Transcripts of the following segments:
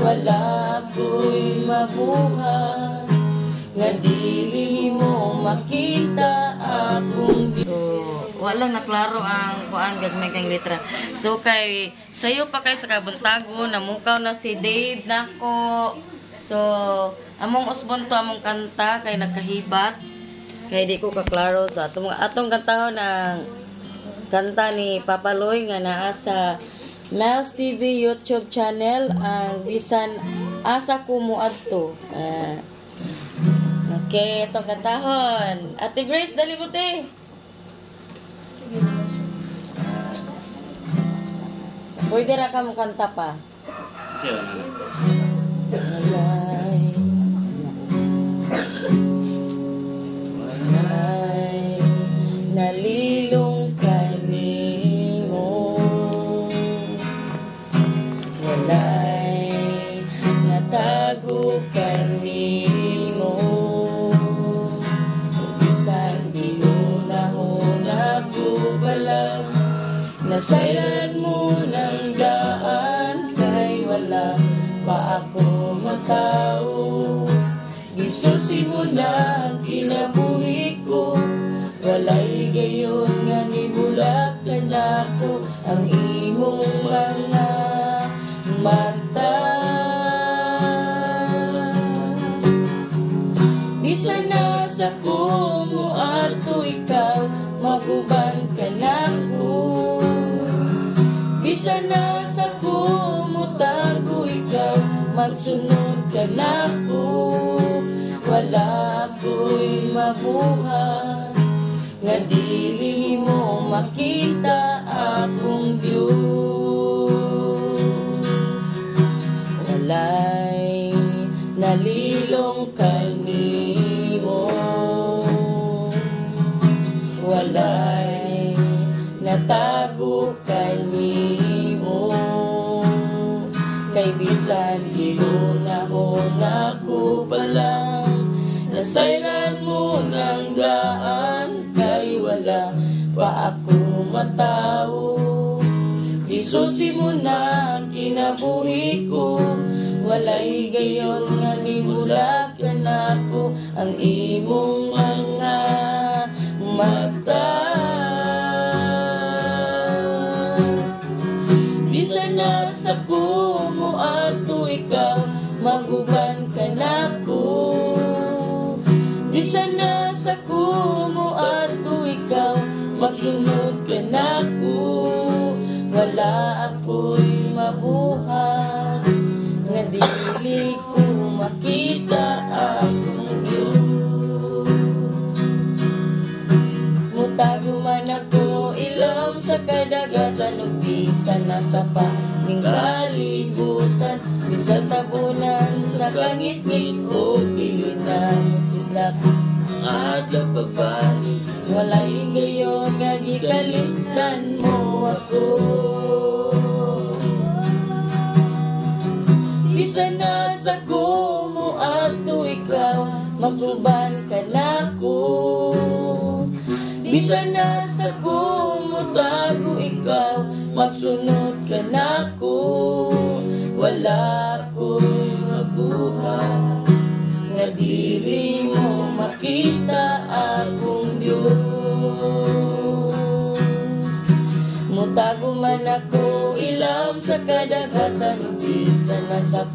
wala ako'y mabuhat, nga dili mo makita akong walang naklaro ang kuan gagmay kang letra. So kay sayo pa kay sa kabuntago namukaw na si Dave nako. So among usbon to among kanta kay nagkahibat kay di ko kaklaro sa atong kantahon ng kanta ni Papa Loy nga naa sa Mel's TV YouTube channel ang bisan asa ko muadto. Okay, itong kantahon. Ate Grace, dali mo te. Sige. Pwede ra ka mo kanta pa. Walay nalilong kanimo, walay natago kanimo, isang dinunahon ako balang nasayran mo ng daan kay wala pa ako matao. Gisusi mo na ang kinabuhi ko, walay gayon nga nibulakan ako ang imong mga mata. Bisan nasa kumo ato ikaw, maguban ka nako. Bisan nasa kumutago ikaw, magsunod ka nako. Wala ako'y mabuhat, nga dili mo makita akong Diyos. Walay nalilong kanimo, walay natago kanimo, kay bisan ginunahon ako balang nasayran mo ng daan kay wala pa ako matao. Isusi mo na ang kinabuhi ko, walay gayon nga nibulakan ako ang imong mga mata. Bisan nasa kumo ato ikaw, maguban ka nako. Bisan nasa kumo ato ikaw, magsunod ka nako. Wala ako'y mabuhat, nga dili ko makita akong Diyos. Mutago man ako ilom sa kadagatan, ug bisan nasa paning kalibutan, bisan tabunan sa kangit-ngit o bilinan silak adlaw pagbalik, walay gayon nga gikalimtan mo ako. Bisan nasa kumo ato ikaw, magsuban ka nako. Bisan nasa kumo tago ikaw, magsunod ka nako. Wala ako'y mabuhat, nga dili mo makita akong Diyos. Mutago man ako ilam sa kadagatan, bisan nasa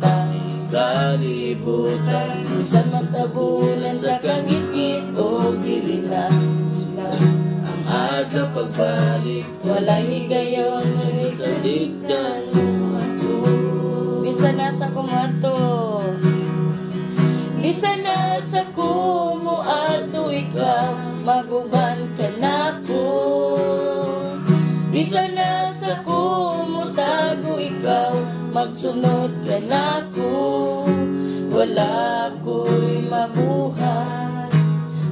kalibutan, bisan matabunan sa kangit-ngit o bilinan ang adlaw pagbalik, walay higayon nga ikaligtan mo ako. Bisan nasa kumato, bisan nasa kumo ato ikaw, maguban ka nako. Bisan nasa kumo tago ikaw, magsunod ka nako. Wala ako'y mabuhat,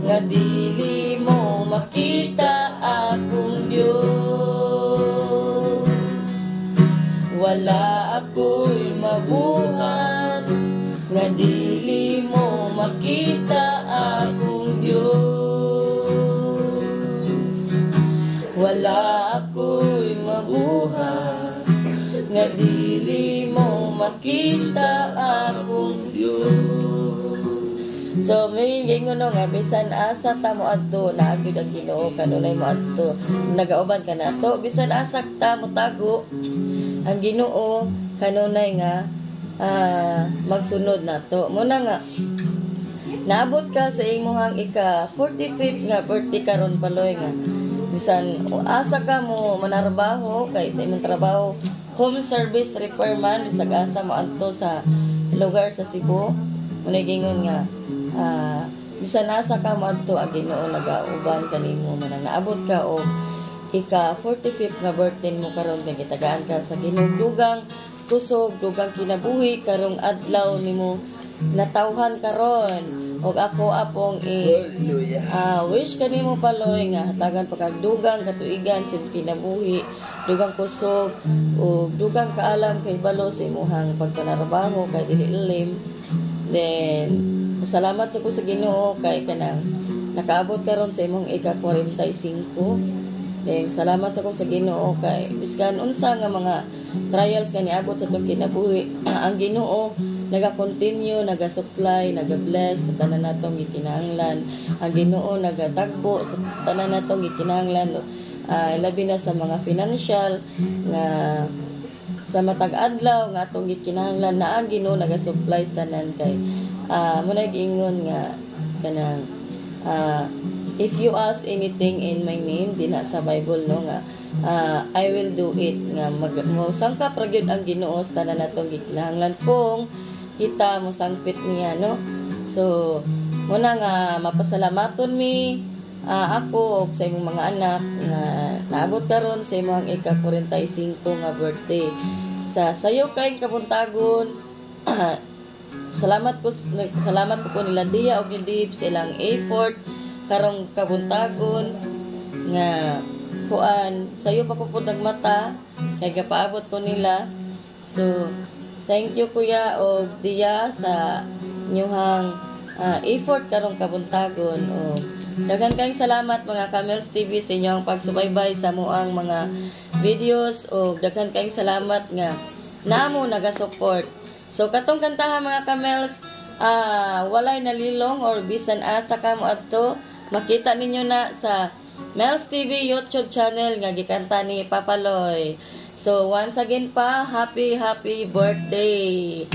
nga dili mo makita akong Diyos. Wala ako'y mabuhat, nga dili mo makita akong Diyos. Wala ako'y mabuhat, nga dili mo makita makita akong Diyos. So, may gingon nga, bisan asa ta mo adto, naagid ang Ginoo, kanunay mo adto, nagauban ka na to, bisan asa ta mo tago, ang Ginoo, kanunay nga, magsunod na to. Muna nga, naabot ka sa imuhang ika 45th nga birthday karon paloy nga. Bisan asa ka mo manarbaho kay sa imong trabaho, home service repairman, bisag asa mo adto sa lugar sa Cebu. Muna gingon nga, bisan asa ka mo adto ang Ginoo nagauban kanimo man naabot ka og ika 45th nga birthday mo karon kay gitagaan ka sa Ginoo dugang kusog dugang kinabuhi karong adlaw nimo natawhan karon og ako apong wish kanimo paloy nga hatagan pagdugang katuigan sa kinabuhi dugang kusog ug dugang kaalam kay balo sa imong pagpanarbaho kay dili ilim. Then salamat sa ko sa Ginoo kay kanang nakaabot karon sa imong ika 45. Then salamat sa ko sa Ginoo kay biskan unsa nga mga trials nga niabot sa tong kinabuhi ang Ginoo naga-continue, naga-supply, naga-bless sa tanan natong gikinahanglan. Ang Ginoo nagatagbo sa tanan natong gikinahanglan, labi na sa mga financial nga sa matag adlaw nga atong gikinahanglan na ang Ginoo naga-supply sa tanan kay muna giingon nga kanang if you ask anything in my name dina sa Bible no nga I will do it nga mo sangkap ra gyud ang Ginoo sa tanan natong gikinahanglan kung kita mo sangpit niya no. So muna nga mapasalamaton mi ako og sa imong mga anak nga naabot karon sa imong ika 45 nga birthday sa sayo kay kabuntagon. Salamat po nila Dia og ni Dave sa ilang effort karong kabuntagon nga kuan sayo pa ko pud nagmata kay gapaabot ko nila. So thank you kuya og Dia sa inyong effort karong kabuntagon. O daghan kayong salamat mga Camels TV sa inyong pagsubaybay sa muang mga videos o daghan kayong salamat nga namo naga-support. So katong kantahan mga Camels walay nalilong or bisan asa ka mo adto makita ninyo na sa Mels TV YouTube channel nga gikanta ni Papa Loy. So once again pa happy birthday.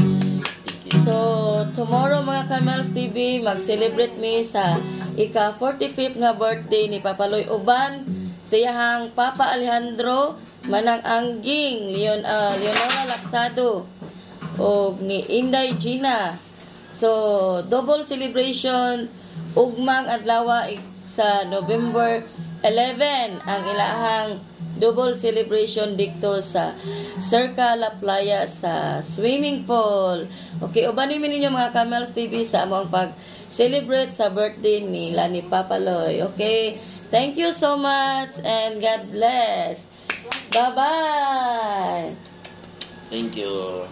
So tomorrow mga Camels TV mag-celebrate mi sa ika 45th nga birthday ni Papa Loy uban siyahang Papa Alejandro manang angging Leonora Laksado o ni Inday Gina. So double celebration ugmang adlaw sa November 11 ang ilahang double celebration dito sa Cerca La Playa sa swimming pool. Okay, ubanin mi ninyo mga Camels TV sa among pag-celebrate sa birthday nila ni Papa Loy. Okay? Thank you so much and God bless. Bye-bye. Thank you.